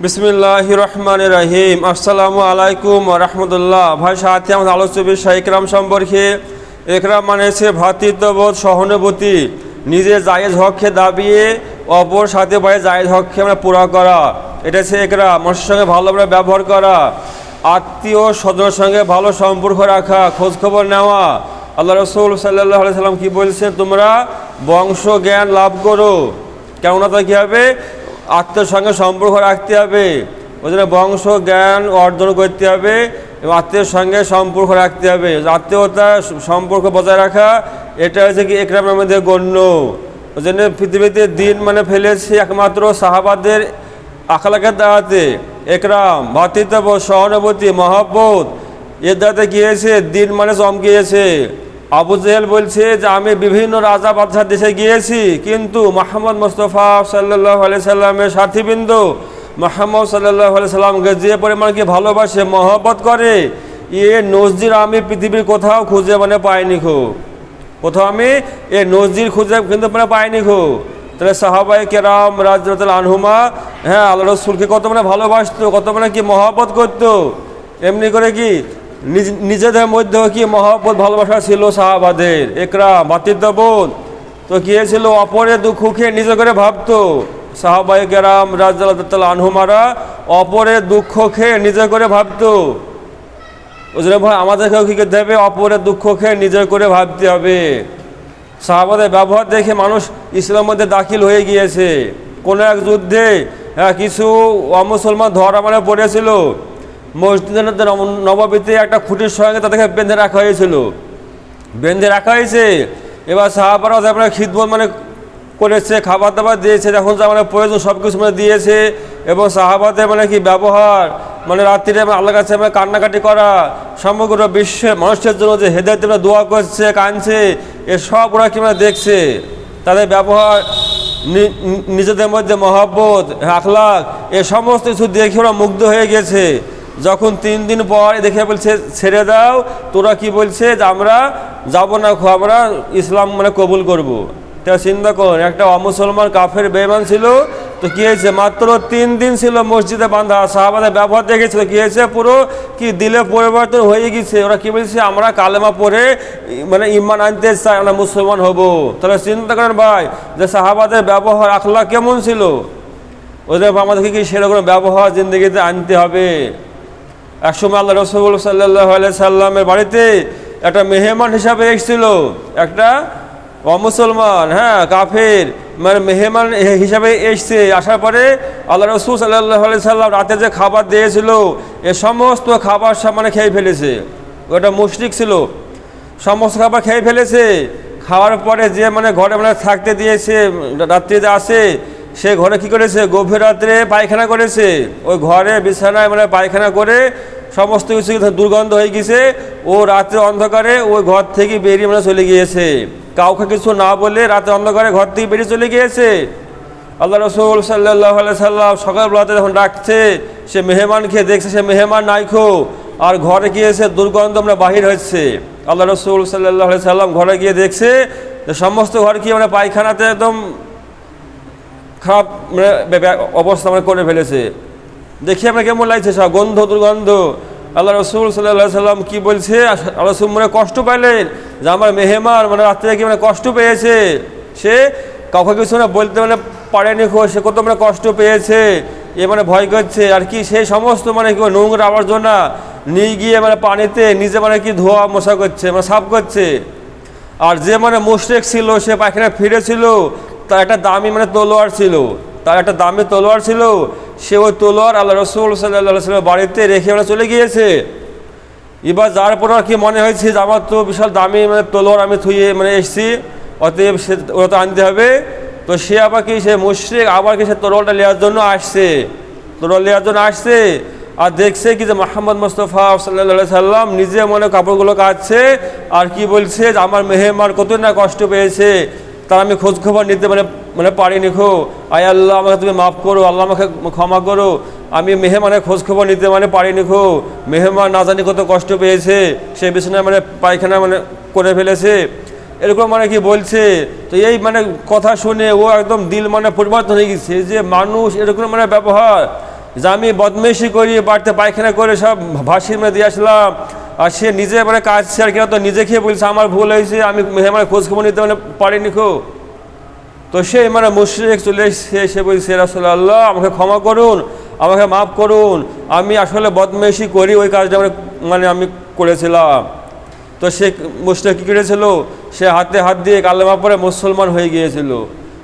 বিসমিল্লাহির রহমানির রহিম। আসসালামু আলাইকুম ওয়া রাহমাতুল্লাহ। ভাই সাথে আমাদের আলোচ্য বিষয় ইকরাম সম্পর্কে। ইকরাম মানে হচ্ছে ভ্রাতৃত্ববোধ, সহানুভূতি, নিজের জায়েজ হককে দাবিয়ে অপর সাথে ভাই জায়েজ হককে আমরা পুরা করা, এটা হচ্ছে ইকরাম। মানুষের সঙ্গে ভালোভাবে ব্যবহার করা, আত্মীয় স্বজনের সঙ্গে ভালো সম্পর্ক রাখা, খোঁজখবর নেওয়া। আল্লাহ রাসূল সাল্লাল্লাহু আলাইহি সাল্লাম কি বলছেন, তোমরা বংশ জ্ঞান লাভ করো। কেননা তা কী হবে, আত্মীয়র সঙ্গে সম্পর্ক রাখতে হবে, ওই জন্য বংশ জ্ঞান অর্জন করতে হবে এবং আত্মীয়র সঙ্গে সম্পর্ক রাখতে হবে। আত্মীয়তা সম্পর্ক বজায় রাখা, এটা হচ্ছে কি ইকরামের মধ্যে গণ্য। ওই জন্য পৃথিবীতে দিন মানে ফেলেছে একমাত্র সাহাবাদের আখলাকের দাওয়াতে। ইকরাম, ভ্রাতৃত্ববোধ, সহানুভূতি, মহব্বত, এর দ্বারাতে গিয়েছে দিন মানে চমকিয়েছে। আবু জেহেল বলছে যে আমি বিভিন্ন রাজা বাদশার দেশে গিয়েছি, কিন্তু মুহাম্মদ মুস্তাফা সাল্লাল্লাহু আলাইহি সাল্লামের সাথীবৃন্দ মুহাম্মদ সাল্লাল্লাহু আলাইহি সাল্লামকে যে পরিমাণ কি ভালোবাসে, মহব্বত করে, এ নজির আমি পৃথিবীর কোথাও খুঁজে মানে পাইনি কোথাও আমি এ নজির খুঁজে কিন্তু মানে পাইনি তাহলে সাহাবায়ে কেরাম রাদিয়াল্লাহু আনহুমা আল্লাহ রাসূলকে কত মানে ভালোবাসতো, কত মানে কি মহব্বত করতো। এমনি করে কি নিজেদের মধ্যেও কি মহব্বত ভালোবাসা ছিল সাহাবাদের। ইকরাম, ভ্রাতৃত্ববোধ, তো কি ছিল, অপরের দুঃখকে নিজে করে ভাবতো। সাহাবায়ে কেরাম রাদিয়াল্লাহু আনহুমারা অপরের দুঃখকে নিজে করে ভাবতো। ওই জন্য ভাই আমাদেরকেও কী করতে হবে, অপরের দুঃখকে নিজে করে ভাবতে হবে। সাহাবাদের ব্যবহার দেখে মানুষ ইসলামের মধ্যে দাখিল হয়ে গিয়েছে। কোনো এক যুদ্ধে কিছু অমুসলমান ধরা মানে পড়েছিল, মসজিদের নববীতে একটা খুঁটির সঙ্গে তাদেরকে বেঁধে রাখা হয়েছিল, বেঁধে রাখা হয়েছে। এবার সাহাবারা আপনার খিদমত মানে করেছে, খাবার দাবার দিয়েছে, যখন যা মানে প্রয়োজন সব কিছু মানে দিয়েছে। এবং সাহাবাদের মানে কি ব্যবহার, মানে রাত্রিরে আল্লাহর কাছে মানে কান্নাকাটি করা, সমগ্র বিশ্বের মানুষের জন্য যে হেদায়েতের দোয়া করছে, কাঁদছে, এসব ওরা কি মানে দেখছে। তাদের ব্যবহার, নিজেদের মধ্যে মহব্বত, আখলাক, এ সমস্ত কিছু দেখে ওরা মুগ্ধ হয়ে গেছে। যখন 3 দিন পর দেখে বলছে ছেড়ে দাও, তোরা কি বলছে যে আমরা যাবো না, আমরা ইসলাম মানে কবুল করব। তা চিন্তা করুন, একটা অমুসলমান কাফের বেঈমান ছিল, তো কী হয়েছে, মাত্র 3 দিন ছিল মসজিদে বাঁধা। সাহাবাদের ব্যবহার দেখেছিল, কী হয়েছে, পুরো কি দিলে পরিবর্তন হয়ে গেছে। ওরা কি বলছে, আমরা কালেমা পড়ে মানে ঈমান আনতে চাই, আমরা মুসলমান হব। তাহলে চিন্তা করেন ভাই যে সাহাবাদের ব্যবহার আখলাক কেমন ছিল। ওদের আমাদেরকে কি সেরকম ব্যবহার জিন্দগিতে আনতে হবে। একসময় আল্লাহ রাসূল সাল্লাল্লাহু আলাইহি সাল্লামের বাড়িতে একটা মেহমান হিসাবে এসেছিল একটা অমুসলমান, কাফের, মানে মেহমান হিসাবে এসছে। আসার পরে আল্লাহ রাসূল সাল্লাল্লাহু আলাইহি সাল্লাম রাতে যে খাবার দিয়েছিল, এ সমস্ত খাবার সব মানে খেয়ে ফেলেছে। ওটা মুশরিক ছিল, সমস্ত খাবার খেয়ে ফেলেছে। খাওয়ার পরে যে মানে ঘরে মানে থাকতে দিয়েছে, রাত্রিতে আসে, সে ঘরে কি করেছে, গভীর রাত্রে পায়খানা করেছে। ওই ঘরে বিছানায় মানে পায়খানা করে সমস্ত কিছু দুর্গন্ধ হয়ে গেছে। ও রাত্রে অন্ধকারে ওই ঘর থেকে বেরিয়ে মানে চলে গিয়েছে, কাউকে কিছু না বলে রাতে অন্ধকারে ঘর থেকে বেরিয়ে চলে গিয়েছে। আল্লাহ রাসূল সাল্লাল্লাহু আলাইহি সাল্লাম সকালবেলাতে যখন ডাকছে, সে মেহমানকে দেখছে, সে মেহমান নাইখো, আর ঘরে গিয়েছে দুর্গন্ধ মানে বাহির হচ্ছে। আল্লাহ রাসূল সাল্লাল্লাহু আলাইহি সাল্লাম ঘরে গিয়ে দেখছে যে সমস্ত ঘর কি মানে পায়খানাতে একদম খারাপ মানে অবস্থা মানে করে ফেলেছে। দেখি আমরা কেমন লাগছে, সব গন্ধ দুর্গন্ধ। আল্লাহ রাসূল সাল্লাল্লাহু আলাইহি সাল্লাম কি বলছে, আল্লাহ রাসূল মানে কষ্ট পাইলেন যে আমার মেহমান মানে রাত্রে কি মানে কষ্ট পেয়েছে, সে কাউকে কিছু না বলতে মানে পারেনি, সে কত মানে কষ্ট পেয়েছে, এ মানে ভয় করছে। আর কি সেই সমস্ত মানে কি নোংরা আবর্জনা নিয়ে গিয়ে মানে পানিতে নিজে মানে কি ধোয়া মশা করছে, মানে সাফ করছে। আর যে মানে মুশরিক ছিল, সে পায়খানা ফিরেছিল, তার একটা দামি মানে তলোয়ার ছিল, তার একটা দামি তলোয়ার ছিল। সে ওই তলোয়ার আল্লাহ রাসূল সাল্লাল্লাহু আলাইহি সাল্লামের বাড়িতে রেখে মানে চলে গিয়েছে। এবার যার পর আর কি মনে হয়েছে যে আমার তো বিশাল দামি মানে তলোয়ার আমি থুয়ে মানে এসেছি, অতএব সে ওরা তো আনতে হবে। তো সে আবার কি, সে মুশরিক আবার কি সে তলোয়ারটা নেওয়ার জন্য আসছে, তলোয়ার নেওয়ার জন্য আসছে। আর দেখছে কি যে মুহাম্মদ মুস্তাফা সাল্লাল্লাহু আলাইহি সাল্লাম নিজে মনে কাপড়গুলো কাটছে, আর কি বলছে যে আমার মেহমান কত না কষ্ট পেয়েছে, তার আমি খোঁজখবর নিতে মানে পারিনি। আয় আল্লাহ, আমাকে তুমি মাফ করো, আল্লাহ আমাকে ক্ষমা করো, আমি মেহমানের খোঁজখবর নিতে মানে পারিনি। মেহমান না জানি কত কষ্ট পেয়েছে, সে বিছানায় মানে পায়খানা মানে করে ফেলেছে, এরকম মানে কি বলছে। তো এই মানে কথা শুনে ও একদম দিল মানে পরিবর্তন হয়ে গেছে যে মানুষ এরকম মানে ব্যবহার, যে আমি বদমেশি করি, বাড়িতে পায়খানা করে সব ভাসিয়ে মেরে দিয়ে আসলাম, আর সে নিজে মানে কাজ শেয়ার কিনা তো নিজে খেয়ে বলছে আমার ভুল হয়েছে, আমি মানে খোঁজখবর নিতে মানে পারিনি খো। তো সে মানে মুশরিক চলে এসে সে বলছে রাসূলুল্লাহ আমাকে ক্ষমা করুন, আমাকে মাফ করুন, আমি আসলে বদমেশি করি, ওই কাজটা মানে আমি করেছিলাম। তো সে মুশরিক কী করেছিল, সে হাতে হাত দিয়ে কালেমা পড়ে মুসলমান হয়ে গিয়েছিল।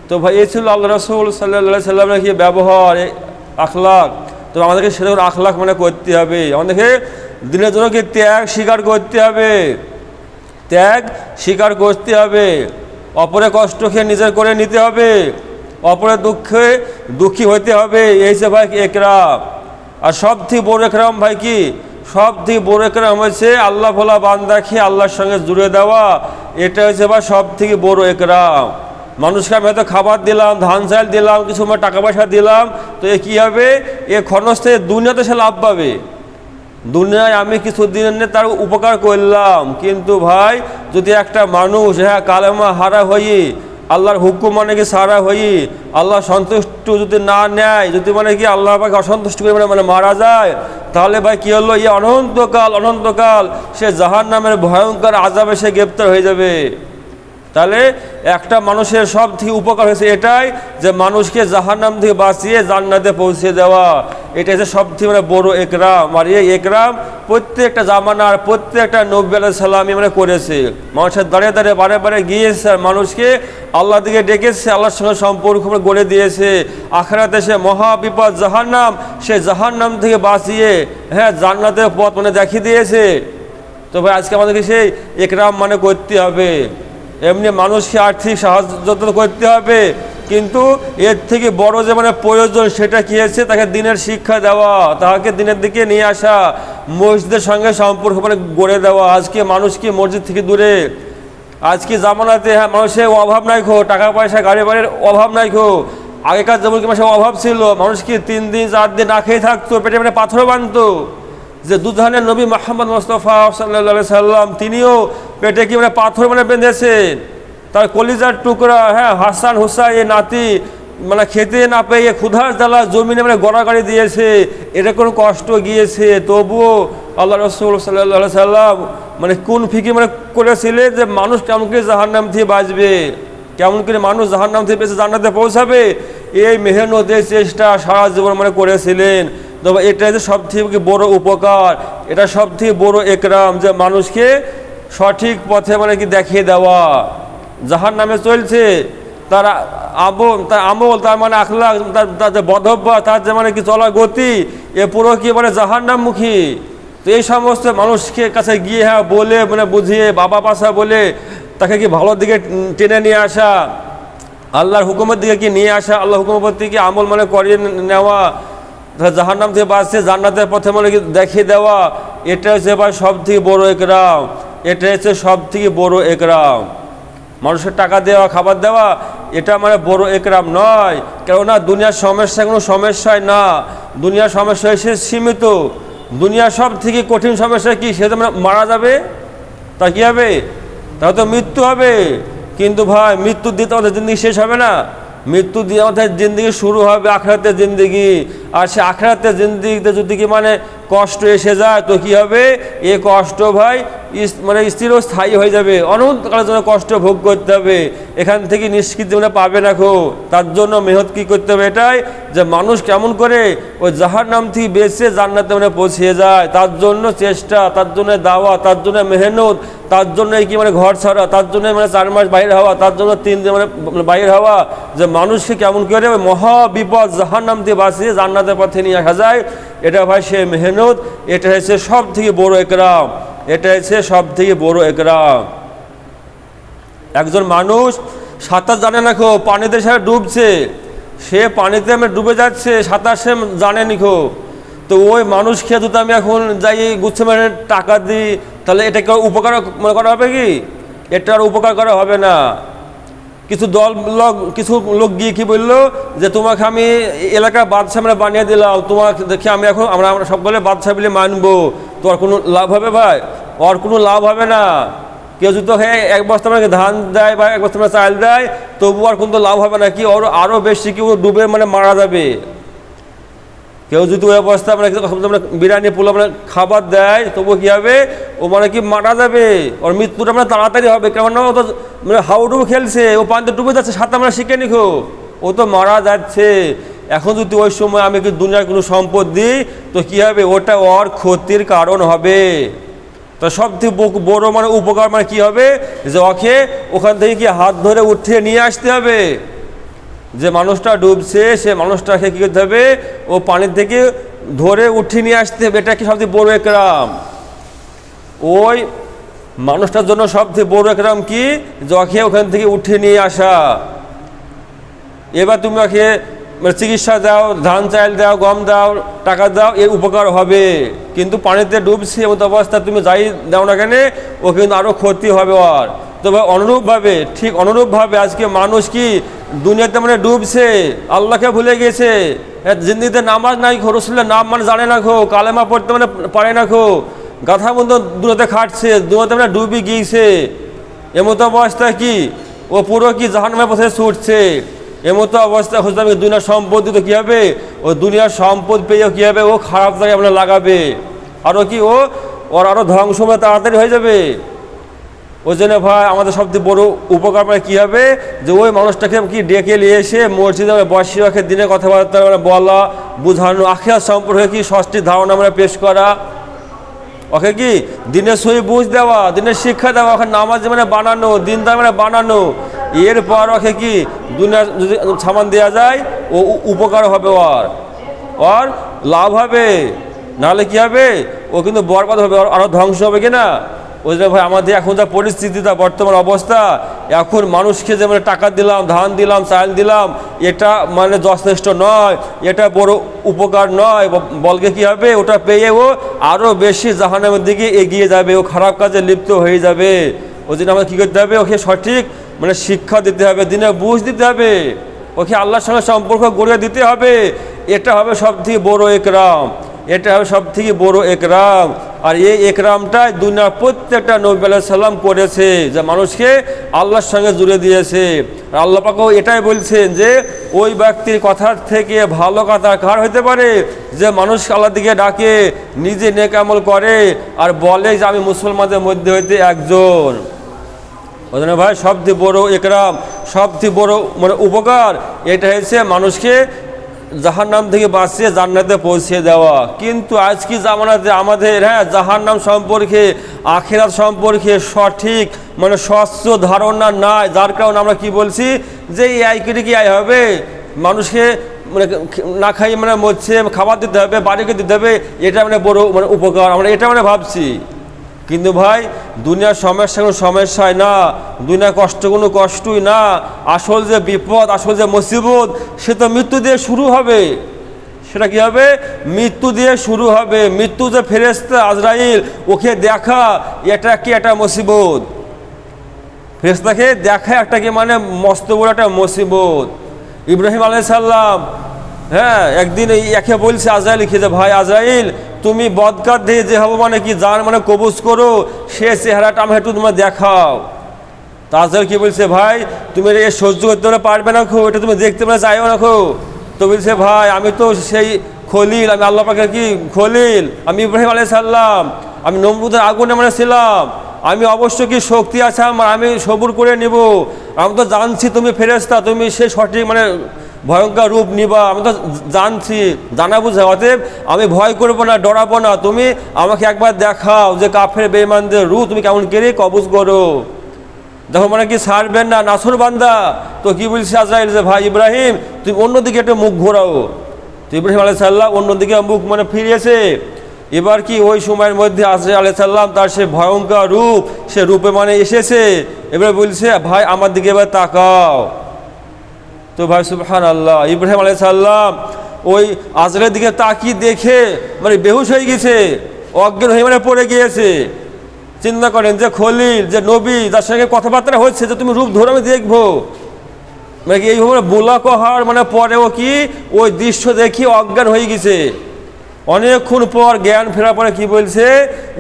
তো ভাই এই ছিল আল্লাহ রাসূল সাল্লাল্লাহু আলাইহি সাল্লামের কি ব্যবহার, আখলাক। তো আমাদেরকে সেরকম আখলাক মানে করতে হবে, আমাদেরকে দিনের জন্য কি ত্যাগ স্বীকার করতে হবে, ত্যাগ স্বীকার করতে হবে, অপরের কষ্ট খেয়ে নিজের করে নিতে হবে, অপরের দুঃখে দুঃখী হইতে হবে। এই যে ভাই একরাম। আর সব থেকে বড় একরাম ভাই কি, সব থেকে বড় একরাম হয়েছে আল্লাহ ভোলা বান্দাকে আল্লাহর সঙ্গে জুড়ে দেওয়া। এটা হচ্ছে ভাই সব থেকে বড় একরাম। মানুষকে আমি হয়তো খাবার দিলাম, ধান চাল দিলাম, কিছু টাকা পয়সা দিলাম, তো এ কী হবে, এ খরচ থেকে দুনিয়াতে সে লাভ পাবে, দুনিয়ায় আমি কিছু দিনের তার উপকার করলাম। কিন্তু ভাই যদি একটা মানুষ কালেমা হারা হয়ে আল্লাহর হুকুম মানে কি সারা হয়ে আল্লাহ সন্তুষ্ট যদি না নেয়, যদি মানে কি আল্লাহ পাকে অসন্তুষ্ট করে মানে মারা যায়, তাহলে ভাই কী হলো, অনন্তকাল সে জাহান্নামের ভয়ঙ্কর আযাবে সে গ্রেপ্তার হয়ে যাবে। তাহলে একটা মানুষের সব থেকে উপকার হয়েছে এটাই যে মানুষকে জাহান্নাম থেকে বাঁচিয়ে জান্নাতে পৌঁছে দেওয়া। এটা হচ্ছে সব থেকে মানে বড় একরাম। আর এই একরাম প্রত্যেকটা জামানার প্রত্যেকটা নবী আলাইহিস সালাম মানে করেছে। মানুষের দাঁড়িয়ে দাঁড়িয়ে বারে বারে গিয়েছে, মানুষকে আল্লাহ দিকে ডেকেছে, আল্লাহর সঙ্গে সম্পর্ক গড়ে দিয়েছে। আখিরাতে সে মহাবিপদ জাহান্নাম, সে জাহান্নাম থেকে বাঁচিয়ে জান্নাতের পথ মানে দেখিয়ে দিয়েছে। তো ভাই আজকে আমাদেরকে সেই একরাম মানে করতে হবে। এমনি মানুষকে আর্থিক সাহায্য করতে হবে, কিন্তু এর থেকে বড় যে মানে প্রয়োজন সেটা কী আছে, তাকে দিনের শিক্ষা দেওয়া, তাকে দিনের দিকে নিয়ে আসা, মসজিদের সঙ্গে সম্পর্ক মানে গড়ে দেওয়া। আজকে মানুষ কি মসজিদ থেকে দূরে, আজকে জামানাতে মানুষের অভাব নাই খো, টাকা পয়সা গাড়ি বাড়ির অভাব নাই খো। আগেকার যেমন কি মানুষের অভাব ছিল, মানুষ কি 3 দিন 4 দিন না খেয়ে থাকতো, পেটে মানে পাথর বাঁধতো। যে দুধানের নবী মুহাম্মদ মুস্তাফা সাল্লাল্লাহু আলাইহি সাল্লাম তিনিও পেটে কি মানে পাথর মানে বেঁধেছেন, তার কলিজার টুকরা হাসান হুসাইন নাতি মানে খেতে না পেয়ে ক্ষুধার জ্বালা জমিনে মানে গড়াগড়ি দিয়েছে, এরকম কষ্ট গিয়েছে, তবুও আল্লাহ রাসূল সাল্লাল্লাহু আলাইহি সাল্লাম মানে কোন ফিকির মানে করেছিলেন যে মানুষ কেমন করে জাহান্নাম থেকে বাঁচবে, কেমন করে মানুষ জাহান্নাম থেকে বেঁচে জান্নাতে পৌঁছাবে, এই মেহনত এই চেষ্টা সারা জীবন মানে করেছিলেন। তবে এটা যে সব থেকে বড় উপকার, এটা সব থেকে বড় একরাম যে মানুষকে সঠিক পথে মানে কি দেখিয়ে দেওয়া। জাহান্নামে চলছে তার আমল, তার মানে আখলাক, তার যে বদভ্যাস, তার যে মানে কি চলার গতি, এ পুরো কি মানে জাহান্নামমুখী। তো এই সমস্ত মানুষকে কাছে গিয়ে বলে মানে বুঝিয়ে বাবা পাশা বলে তাকে কি ভালোর দিকে টেনে নিয়ে আসা, আল্লাহর হুকুমের দিকে কি নিয়ে আসা, আল্লাহ হুকুমের দিকে আমল মানে করিয়ে নেওয়া, জাহান্নাম থেকে বাঁচছে জান্নাতের পথে মানে কি দেখিয়ে দেওয়া। এটা হচ্ছে ভাই সব থেকে বড় একরাম, এটা হচ্ছে সব থেকে বড় একরাম। মানুষের টাকা দেওয়া, খাবার দেওয়া, এটা মানে বড় একরাম নয়। কেননা দুনিয়ার সমস্যা কোনো সমস্যাই না, দুনিয়ার সমস্যা এসে সীমিত। দুনিয়ার সব থেকে কঠিন সমস্যা কি, সে তো মারা যাবে, তা কী হবে, তাহলে তো মৃত্যু হবে। কিন্তু ভাই মৃত্যু দিতে আমাদের জিন্দগি শেষ হবে না, মৃত্যু দিয়ে আমাদের জিন্দগি শুরু হবে আখিরাতের জিন্দগি। আর সে আখিরাতের জিন্দগিতে যদি কি মানে কষ্ট এসে যায়, তো কী হবে, এ কষ্ট ভাই মানে স্থির ও স্থায়ী হয়ে যাবে, অনন্তকালের জন্য কষ্ট ভোগ করতে হবে, এখান থেকে নিষ্কৃতি মানে পাবে না খো। তার জন্য মেহনত কী করতে হবে, এটাই যে মানুষ কেমন করে ওই জাহান্নাম থেকে বেঁচে জান্নাতে মানে পৌঁছে যায়, তার জন্য চেষ্টা, তার জন্য দাওয়া, তার জন্য মেহনত, তার জন্য কি মানে ঘর ছাড়া, তার জন্য মানে 4 মাস বাইরে হওয়া, তার জন্য 3 দিন মানে বাইরে হওয়া, যে মানুষকে কেমন করে ওই মহাবিপদ জাহান্নাম থেকে বাঁচিয়ে জান্নাতের পথে নিয়ে আসা যায়। এটা ভাই সে মেহনত, এটা হচ্ছে সব থেকে বড় একরাম, এটা হচ্ছে সব থেকে বড় একরাম। একজন মানুষ সাঁতার জানে না খো, পানিতে সে ডুবছে, সে পানিতে আমি ডুবে যাচ্ছে, সাঁতার সে জানেনি খো। তো ওই মানুষকে যদি আমি এখন যাই গুচ্ছে মানে টাকা দিই, তাহলে এটাকে উপকার মনে করা হবে কি, এটার উপকার করা হবে না। কিছু কিছু লোক গিয়ে কি বললো যে তোমাকে আমি এলাকার বাদশা মানে বানিয়ে দিলাম, তোমাকে দেখে আমি এখন আমরা সকলে বাদশা বলে মানবো, তোমার কোনো লাভ হবে ভাই, ওর কোনো লাভ হবে না। কেউ যদি এক বস্তা মানে ধান দেয় বা এক বস্তা মানে চাল দেয়, তবু আর কিন্তু লাভ হবে না, কি ওর আরও বেশি কেউ ডুবে মানে মারা যাবে। কেউ যদি ওই অবস্থা মানে বিরিয়ানি পোলাও মানে খাবার দেয়, তবু কী হবে, ও মানে কি মারা যাবে, ওর মৃত্যুটা মানে তাড়াতাড়ি হবে। কেননা ও তো মানে হাউডুবু খেলছে, ও পানিতে ডুবে যাচ্ছে, সাঁতার আমরা শিখে নিখো, ও তো মারা যাচ্ছে। এখন যদি ওই সময় আমি কি দুনিয়ার কোনো সম্পদ দিই, তো কী হবে, ওটা ওর ক্ষতির কারণ হবে। তো সবথেকে বড় মানে উপকার মানে কী হবে, যে ওকে ওখান থেকে কি হাত ধরে উঠিয়ে নিয়ে আসতে হবে। যে মানুষটা ডুবছে সে মানুষটাকে কী করতে হবে, ও পানির থেকে ধরে উঠিয়ে নিয়ে আসতে হবে। এটা কি সবথেকে বড় একরাম। ওই মানুষটার জন্য সবথেকে বড় একরাম কি, যে ওকে ওখান থেকে উঠিয়ে নিয়ে আসা। এবার তুমি ওকে চিকিৎসা দাও, ধান চাল দাও, গম দাও, টাকা দাও, এর উপকার হবে। কিন্তু পানিতে ডুবছে এমন অবস্থা তুমি যাই দাও না কেন, ও কিন্তু আরও ক্ষতি হবে ওর। তবে অনুরূপভাবে, ঠিক অনুরূপভাবে আজকে মানুষ কি দুনিয়াতে মানে ডুবছে, আল্লাহকে ভুলে গেছে, জিন্দিতে নামাজ নাই খো, রসুলের নাম মানে জানে না খো, কালেমা পড়তে মানে পারে না খো, গাথা বন্ধ দুনিয়াতে খাটছে, দুনিয়াতে মানে ডুবে গিয়েছে। এমতো অবস্থা কি ও পুরো কি জাহান্নামের পথে ছুটছে। এমতো অবস্থা হচ্ছে আমি দুনিয়ার সম্পদ দিতে কী হবে, ও দুনিয়ার সম্পদ পেয়েও কী হবে, ও খারাপ জায়গায় আপনার লাগাবে, আরও কি ওর আরও ধ্বংস হবে, তাড়াতাড়ি হয়ে যাবে। ওই জন্য ভাই আমাদের সবথেকে বড় উপকার মানে কী হবে, যে ওই মানুষটাকে কি ডেকে নিয়ে এসে মসজিদে বসিয়ে রাখে, দিনে কথাবার্তা মানে বলা, বুঝানো, আখিরাত সম্পর্কে কি সষ্টির ধারণা মানে পেশ করা, ওকে কি দিনের সহি বুঝ দেওয়া, দিনের শিক্ষা দেওয়া, ওকে নামাজ মানে বানানো, দিনদার মানে বানানো। এরপর ওকে কি দুনিয়ার যদি সামান দেওয়া যায়, ও উপকার হবে, ওর লাভ হবে। নাহলে কী হবে, ও কিন্তু বরবাদ হবে, আরও ধ্বংস হবে কিনা। ওই জন্য ভাই আমাদের এখন যা পরিস্থিতিটা বর্তমান অবস্থা, এখন মানুষকে যে মানে টাকা দিলাম, ধান দিলাম, চাল দিলাম, এটা মানে যথেষ্ট নয়, এটা বড় উপকার নয়। বলকে কী হবে, ওটা পেয়ে ও আরও বেশি জাহান্নামের দিকে এগিয়ে যাবে, ও খারাপ কাজে লিপ্ত হয়ে যাবে। ওই জন্য আমাদের কী করতে হবে, ওকে সঠিক মানে শিক্ষা দিতে হবে, দিনে বুঝ দিতে হবে, ওকে আল্লাহর সঙ্গে সম্পর্ক গড়ে দিতে হবে। এটা হবে সবথেকে বড় একরাম, এটা হবে সবথেকে বড় একরাম। আর এই একরামটাই দুনিয়ার প্রত্যেকটা নবী আলাইহিস সালাম করেছে, যে মানুষকে আল্লাহর সঙ্গে জুড়ে দিয়েছে। আর আল্লাহ পাকও এটাই বলছেন যে ওই ব্যক্তির কথার থেকে ভালো কথা কার হতে পারে, যে মানুষ আল্লাহর দিকে ডাকে, নিজে নেক আমল করে, আর বলে যে আমি মুসলমানদের মধ্যে হইতে একজন। ওই জন্য ভাই সবথেকে বড় একরাম, সবথেকে বড় মানে উপকার এটা হচ্ছে মানুষকে জাহান্নাম থেকে বাঁচিয়ে জান্নাতে পৌঁছে দেওয়া। কিন্তু আজকে জামানাতে আমাদের জাহান্নাম সম্পর্কে, আখিরাত সম্পর্কে সঠিক মানে স্বচ্ছ ধারণা নাই, যার কারণে আমরা কি বলছি, যে এই আয় করে কি আয় হবে, মানুষকে মানে না খাই মানে মরছে, খাবার দিতে হবে, বাড়িকে দিতে হবে, এটা মানে বড় মানে উপকার, আমরা এটা মানে ভাবছি। কিন্তু ভাই দুনিয়ার সমস্যা কোনো সমস্যাই না, দুনিয়ার কষ্ট কোনো কষ্টই না। আসল যে বিপদ, আসল যে মুসিবত, সে তো মৃত্যু দিয়ে শুরু হবে। সেটা কি হবে, মৃত্যু দিয়ে শুরু হবে। মৃত্যু যে ফেরেশতা আজরাইল, ওকে দেখা এটা কি একটা মুসিবত, ফেরেশতাকে দেখা একটা কি মানে মস্ত বড় একটা মুসিবত। ইব্রাহিম আলাইহিস সালাম একদিন একে বলছে আজরাইল কি, যে ভাই আজরাইল তুমি বদকার দিয়ে যে হবো মানে কি জান মানে কবুজ করো, সে চেহারাটা আমি একটু তোমরা দেখাও। তা আজরাইল কি বলছে, ভাই তুমি এ সহ্য করতে পারবে না খো, এটা তুমি দেখতে মানে চাইও না খো। তো বলছে ভাই আমি তো সেই খলিল, আমি আল্লাহ পাকের কি খলিল, আমি ইব্রাহিম আলাইহিস সালাম, আমি নমরুদের আগুনে মানে ছিলাম, আমি অবশ্য কি শক্তি আছে আমার, আমি সবুর করে নিব। আমি তো জানছি তুমি ফেরেশতা, তুমি সেই সঠিক মানে ভয়ঙ্কর রূপ নিবা, আমি তো জানছি, জানা বুঝা, অতএব আমি ভয় করবো না, ডরাবো না। তুমি আমাকে একবার দেখাও যে কাফের বেঈমানদের রূপ তুমি কেমন করে কবজ করো। দেখো মানে কি ছাড়বেন না, নাসুর বান্দা। তো কি বলছে আজরাইল, যে ভাই ইব্রাহিম তুমি অন্যদিকে একটা মুখ ঘোরাও। তো ইব্রাহিম আলাইহিস সালাম অন্যদিকে মুখ মানে ফিরিয়েছে। এবার কি ওই সময়ের মধ্যে আজরাইল আলাইহিস সালাম তার সে ভয়ঙ্কর রূপ, সে রূপে মানে এসেছে। এবার বলছে ভাই আমার দিকে এবার তাকাও। তো ভাই সুবহানাল্লাহ, ইব্রাহিম আলাইহিস সালাম ওই আজরাইলের দিকে তাকিয়ে দেখে মানে বেহুশ হয়ে গেছে, অজ্ঞান হয়ে মানে পড়ে গিয়েছে। চিন্তা করেন যে খলিল, যে নবী, যার সঙ্গে কথাবার্তা হচ্ছে, যে তুমি রূপ ধরে আমি দেখবো, মানে কি এইভাবে বোলা কহার মানে পরেও কি ওই দৃশ্য দেখি অজ্ঞান হয়ে গেছে। অনেকক্ষণ পর জ্ঞান ফেরার পরে কি বলছে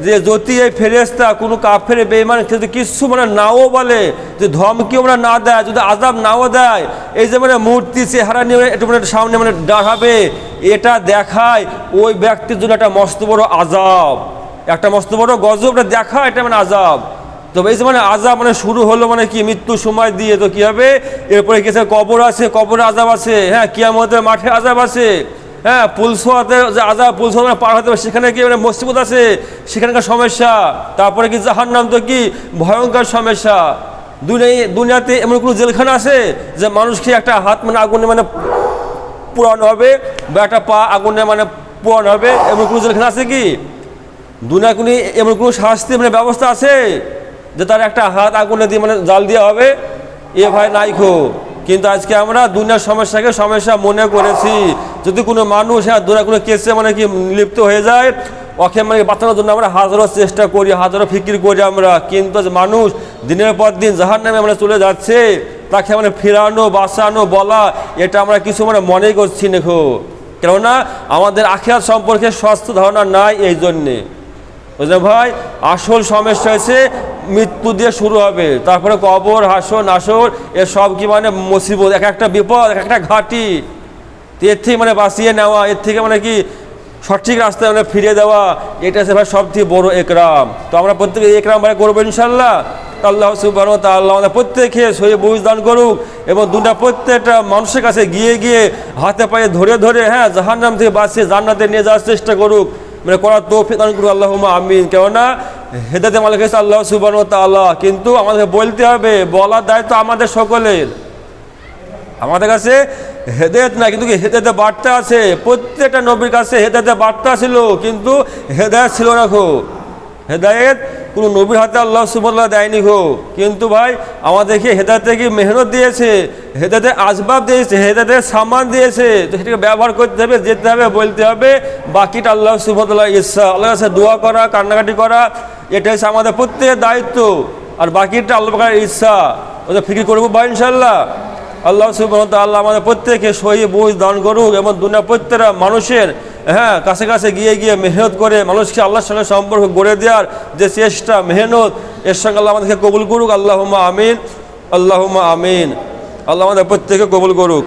যে যদি এই ফেরেশতা কোনো কাফের বেঈমান যদি কিছু মানে নাও বলে, যে ধমকিও মানে না দেয়, যদি আযাব নাও দেয়, এই যে মানে মূর্তি চেহারা নিয়ে একটু মানে সামনে মানে দাঁড়াবে, এটা দেখায় ওই ব্যক্তির জন্য একটা মস্ত বড় আযাব, একটা মস্ত বড় গজবটা দেখা, এটা মানে আযাব। তবে এই যে মানে আযাব মানে শুরু হলো মানে কি মৃত্যু সময় দিয়ে, তো কি হবে এরপরে কি আছে, কবর আছে, কবরে আযাব আছে, হ্যাঁ কিয়ামতের মাঠে আযাব আছে, হ্যাঁ পুলসোয়াতে যে আযাব, পুলসোয়া পার হতে হবে সেখানে কি মানে মুসিবত আছে, সেখানকার সমস্যা। তারপরে কি জাহান্নাম, তো কি ভয়ঙ্কর সমস্যা। দুনিয়াতে এমন কোনো জেলখানা আছে যে মানুষকে একটা হাত মানে আগুনে মানে পোড়ানো হবে, বা একটা পা আগুনে মানে পোড়ানো হবে, এমন কোনো জেলখানা আছে কি? দুনিয়ায় কোনো এমন কোনো শাস্তি মানে ব্যবস্থা আছে যে তার একটা হাত আগুনে দিয়ে মানে জাল দেওয়া হবে? এ ভাই নাই খো। কিন্তু আজকে আমরা দুনিয়ার সমস্যাকে সমস্যা মনে করেছি। যদি কোনো মানুষ হ্যাঁ দুনিয়ার কোনো কেসে মানে কি লিপ্ত হয়ে যায়, ওকে মানে বাঁচানোর জন্য আমরা হাজারো চেষ্টা করি, হাজারো ফিকির করি আমরা, কিন্তু মানুষ দিনের পর দিন জাহান্নামে আমরা চলে যাচ্ছে, তাকে মানে ফেরানো, বাঁচানো, বলা, এটা আমরা কিছু মানে মনেই করছি না খো। কেননা আমাদের আখিরাত সম্পর্কে স্বাস্থ্য ধারণা নাই। এই জন্যে বুঝলেন ভাই, আসল সমস্যা হয়েছে মৃত্যু দিয়ে শুরু হবে, তারপরে কবর, হাসর, নাসর, এসব কি মানে মুসিবত, এক একটা বিপদ, এক একটা ঘাটি। এর থেকে মানে বাঁচিয়ে নেওয়া, এর থেকে মানে কি সঠিক রাস্তায় মানে ফিরে দেওয়া, এটা হচ্ছে ভাই সবথেকে বড় একরাম। তো আমরা প্রত্যেকে একরাম ভাই করবো ইনশাল্লাহ। আল্লাহ সুবহানাহু ওয়া তাআলা আমাদের প্রত্যেকে সহি বুঝ দান করুক, এবং দুনিয়া প্রত্যেকটা মানুষের কাছে গিয়ে গিয়ে হাতে পায়ে ধরে ধরে হ্যাঁ জাহান্নাম থেকে বাঁচিয়ে জান্নাতে নিয়ে যাওয়ার চেষ্টা করুক, মানে করার তৌফিক দান করুক, আল্লাহুম্মা আমিন। কেননা হেদায়েতের মালিক হচ্ছে আল্লাহ সুবহানাহু ওয়া তাআলা, কিন্তু আমাদের বলতে হবে, বলার দায়িত্ব আমাদের সকলের। আমাদের কাছে হেদায়েত না, কিন্তু হেদায়েতের বার্তা আছে। প্রত্যেকটা নবীর কাছে হেদায়েতের বার্তা ছিল, কিন্তু হেদায়েত ছিল না খো। হেদায়েত কোনো নবীর হাতে আল্লাহ সুবহানাহু ওয়া তাআলা দেয়নি খো। কিন্তু ভাই আমাদেরকে হেদায়েতে কি মেহনত দিয়েছে, হেদায়েতের আসবাব দিয়েছে, হেদায়েতের সামান দিয়েছে, তো সেটাকে ব্যবহার করতে হবে, যেতে হবে, বলতে হবে। বাকিটা আল্লাহ সুবহানাহু ওয়া তাআলার ইচ্ছা, আল্লাহর কাছে দোয়া করা, কান্নাকাটি করা, এটা হচ্ছে আমাদের প্রত্যেকের দায়িত্ব। আর বাকিটা আল্লাহ পাকের ইচ্ছা, ওটা ফিকির করবো ভাই ইনশাল্লাহ। আল্লাহ সুবহানাহু ওয়া তাআলা আমাদের প্রত্যেককে সহি বুঝ দান করুক, এবং দুনিয়া প্রত্যেকটা মানুষের হ্যাঁ কাছে কাছে গিয়ে গিয়ে মেহনত করে মানুষকে আল্লাহর সঙ্গে সম্পর্ক গড়ে দেওয়ার যে চেষ্টা, মেহনত, এর সঙ্গে আল্লাহ আমাদেরকে কবুল করুক। আল্লাহুম্মা আমিন, আল্লাহুম্মা আমিন। আল্লাহ আমাদের প্রত্যেকে কবুল করুক।